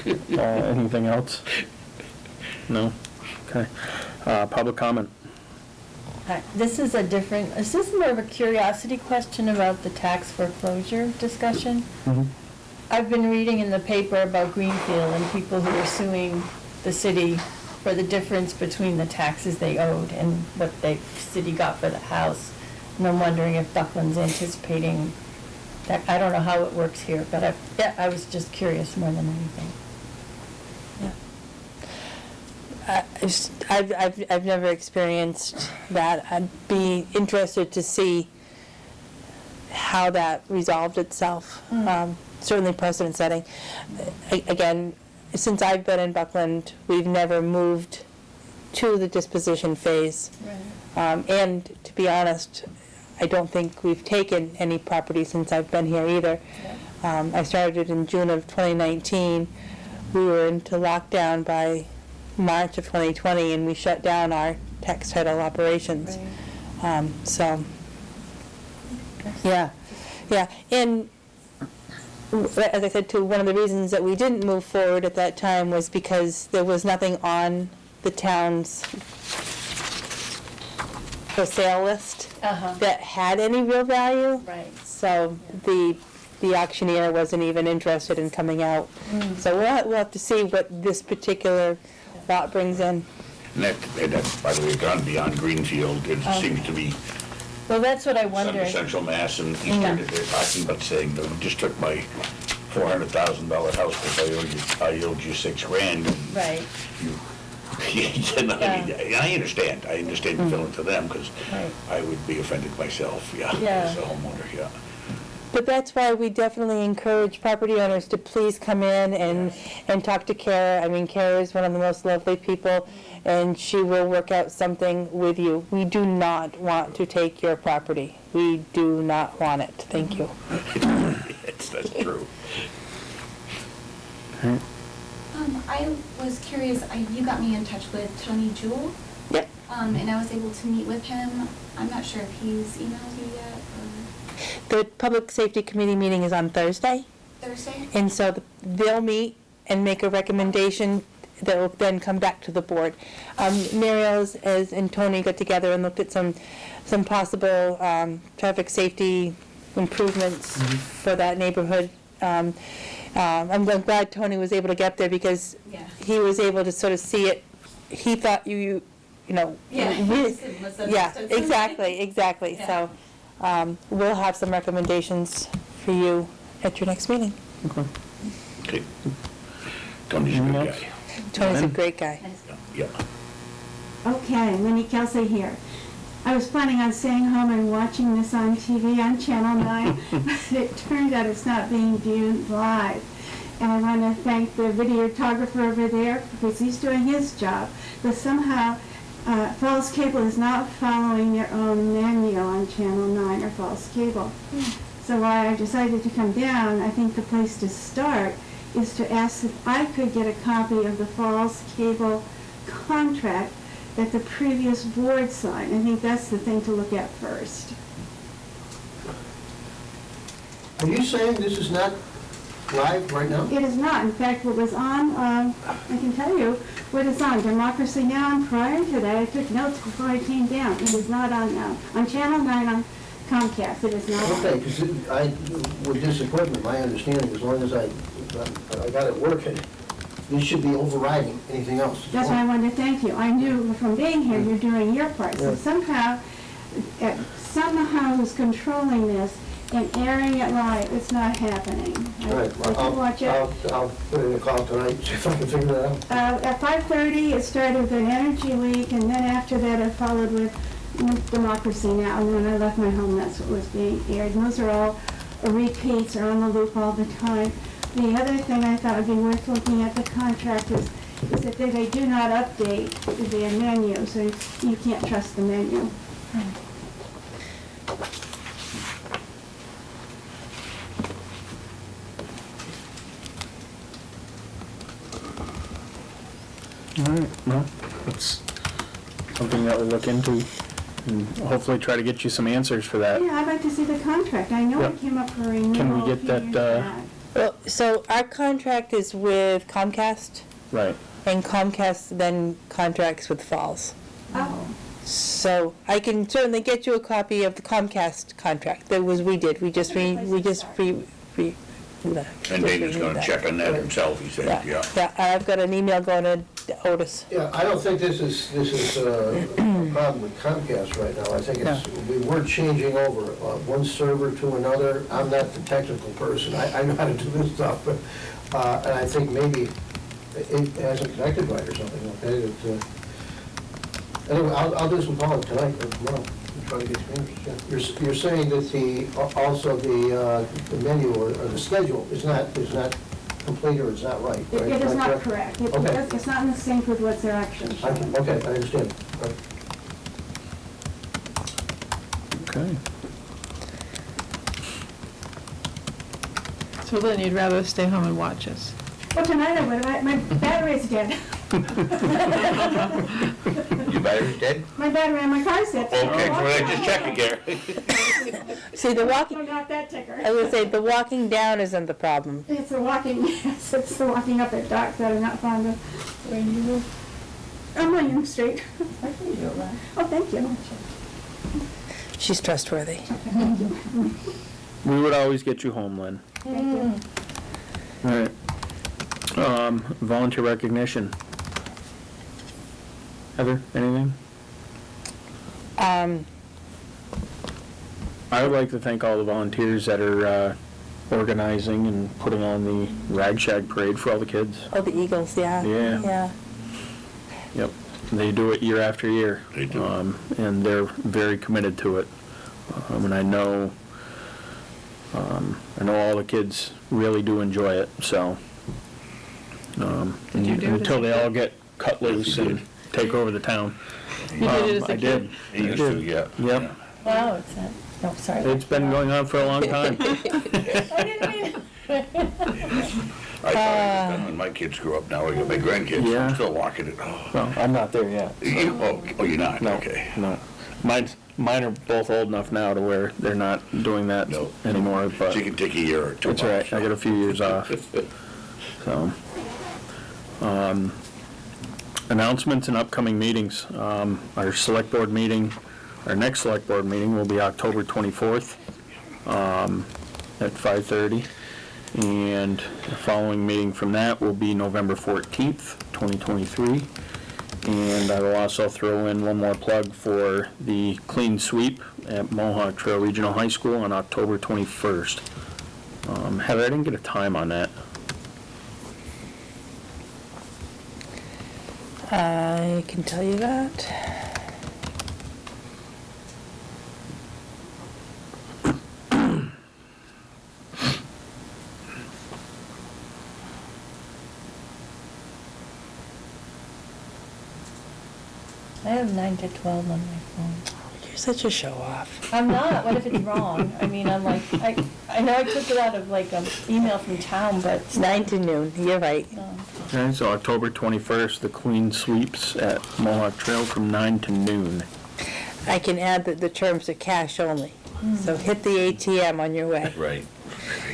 Anything else? No? Okay. Public comment. Hi, this is more of a curiosity question about the tax foreclosure discussion. I've been reading in the paper about Greenfield and people who are suing the city for the difference between the taxes they owed and what the city got for the house. And I'm wondering if Buckland's anticipating that. I don't know how it works here, but I was just curious more than anything. I've never experienced that. I'd be interested to see how that resolved itself. Certainly precedent setting. Again, since I've been in Buckland, we've never moved to the disposition phase. And to be honest, I don't think we've taken any property since I've been here either. I started in June of 2019. We were into lockdown by March of 2020, and we shut down our tax title operations. So, yeah. And as I said, too, one of the reasons that we didn't move forward at that time was because there was nothing on the town's for sale list that had any real value. Right. So the auctioneer wasn't even interested in coming out. So we'll have to see what this particular lot brings in. And that, by the way, gone beyond Greenfield, it seems to be Well, that's what I wonder. Central Mass and Eastern, they're talking about saying, you just took my $400,000 house because I owed you $6,000. Right. You know, I mean, I understand the feeling to them, because Right. I would be offended myself, Yeah. as a homeowner, But that's why we definitely encourage property owners to please come in and talk to Kara. I mean, Kara is one of the most lovely people, and she will work out something with you. We do not want to take your property. We do not want it. Thank you. That's true. I was curious, you got me in touch with Tony Jewell, Yep. and I was able to meet with him. I'm not sure if he's emailed you yet, or The Public Safety Committee meeting is on Thursday, Thursday? and so they'll meet and make a recommendation that will then come back to the board. Mary Alice and Tony got together and looked at some possible traffic safety improvements for that neighborhood. I'm glad Tony was able to get there, because Yeah. he was able to sort of see it. He thought you know. Yeah. Yeah, exactly. Yeah. So we'll have some recommendations for you at your next meeting. Okay. Tony's a good guy. Tony's a great guy. Yeah. Okay, Winnie Kelsey here. I was planning on staying home and watching this on TV on Channel 9, but it turns out it's not being viewed live. And I want to thank the videographer over there, because he's doing his job. But somehow, Falls Cable is not following their own manual on Channel 9 or Falls Cable. So why I decided to come down, I think the place to start is to ask if I could get a copy of the Falls Cable contract that the previous board signed. I think that's the thing to look at first. Are you saying this is not live right now? It is not. In fact, what was on, I can tell you what is on Democracy Now! And prior to that, I took notes before I came down. It is not on now. On Channel 9 on Comcast, it is not on. Okay, because with this equipment, my understanding, as long as I got it working, this should be overriding anything else. That's why I wanted to thank you. I knew from being here, you're doing your part. So Yeah. somehow who's controlling this and airing it live, it's not happening. All right, I can watch it. I'll put in a call tonight, see if I can figure that out. At 5:30, it started with an energy leak, and then after that, it followed with Democracy Now! And when I left my home, that's what was being aired. And those are all repeats, are on the loop all the time. The other thing I thought would be worth looking at the contract is that they do not update the menu, so you can't trust the menu. All right, well, it's something that we'll look into, and hopefully try to get you some answers for that. Yeah, I'd like to see the contract. I know Yep. it came up for renewal. Can we a get few that, years back. Well, so our contract is with Comcast, Right. and Comcast then contracts with Falls. Oh, So I can certainly get you a copy of the Comcast contract. That was, we just And David's gonna check on that himself, he said, yeah. Yeah, I've got an email going to Otis. Yeah, I don't think this is a problem with Comcast right now. I think we're changing over one server to another. I'm not the technical person. I know how to do this stuff, but, and I think maybe it hasn't connected right or something, okay? Anyway, I'll do some calling tonight or tomorrow and try to get some answers. You're saying that also the menu or the schedule is not complete or it's not right, right? It is Am I not correct. Okay. It's not in sync with what they're actually showing. Okay, I understand. Right. Okay. So then you'd rather stay home and watch us? Well, tonight I would, my battery's dead. Your battery's dead? My battery on my car's dead. Okay, well, just checking here. See, the No, walking, not that ticker. I would say the walking down isn't the problem. It's the walking, yes, it's the walking up at dark that I'm not fond of. Where do you live? I'm on Young Street. I can do that. Oh, thank you. She's trustworthy. We would always get you home, Lynn. Thank you. All right. Volunteer recognition. Heather, anything? Um, I would like to thank all the volunteers that are organizing and putting on the Rag Shag Parade for all the kids. oh, the Eagles, yeah. Yeah. Yeah. Yep. They do it year after year. They do. And they're very committed to it. And I know all the kids really do enjoy it, so. Did you do it as Until a they kid? all get cut loose and take over the town. You did it as a I kid? did. He used to, yeah. Yep. Wow, it's that, no, sorry. It's been going on for a long time. I didn't mean. I thought it was done when my kids grew up. Now I got my grandkids. Yeah. I'm still walking it. Oh, Well, I'm not there yet. oh, you're not? No, Okay. no. Mine are both old enough now to where they're not doing that No. anymore, but So you can take a year or two. that's all right. off. I got a few years off. So, announcements and upcoming meetings. Our select board meeting, our next select board meeting will be October 24th at 5:30. And the following meeting from that will be November 14th, 2023. And I will also throw in one more plug for the clean sweep at Mohawk Trail Regional High School on October 21st. Heather, I didn't get a time on that. I can tell you that. I have 9 to 12 on my phone. You're such a show-off. I'm not, what if it's wrong? I mean, I'm like, I know I took it out of like an email from town, but. It's 9 to noon, you're right. Okay, so October 21st, the clean sweeps at Mohawk Trail from 9 to noon. I can add that the terms are cash only. So hit the ATM on your way. Right.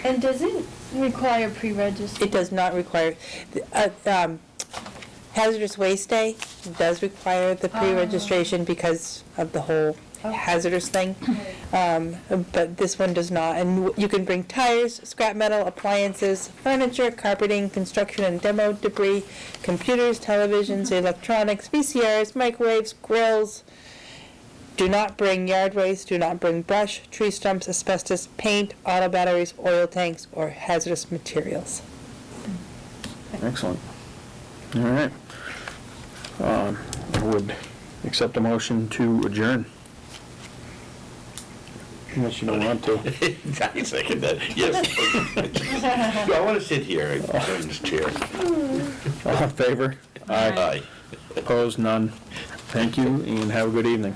And does it require pre-register? It does not require, Hazardous Waste Day does require the pre-registration because of the whole hazardous thing. But this one does not. And you can bring tires, scrap metal, appliances, furniture, carpeting, construction and demo debris, computers, televisions, electronics, VCRs, microwaves, grills. Do not bring yard waste, do not bring brush, tree stumps, asbestos, paint, auto batteries, oil tanks, or hazardous materials. Excellent. All right. I would accept a motion to adjourn. Unless you don't want to. I second that, yes. No, I want to sit here in this chair. All in favor? Aye. Opposed? None. Thank you, and have a good evening.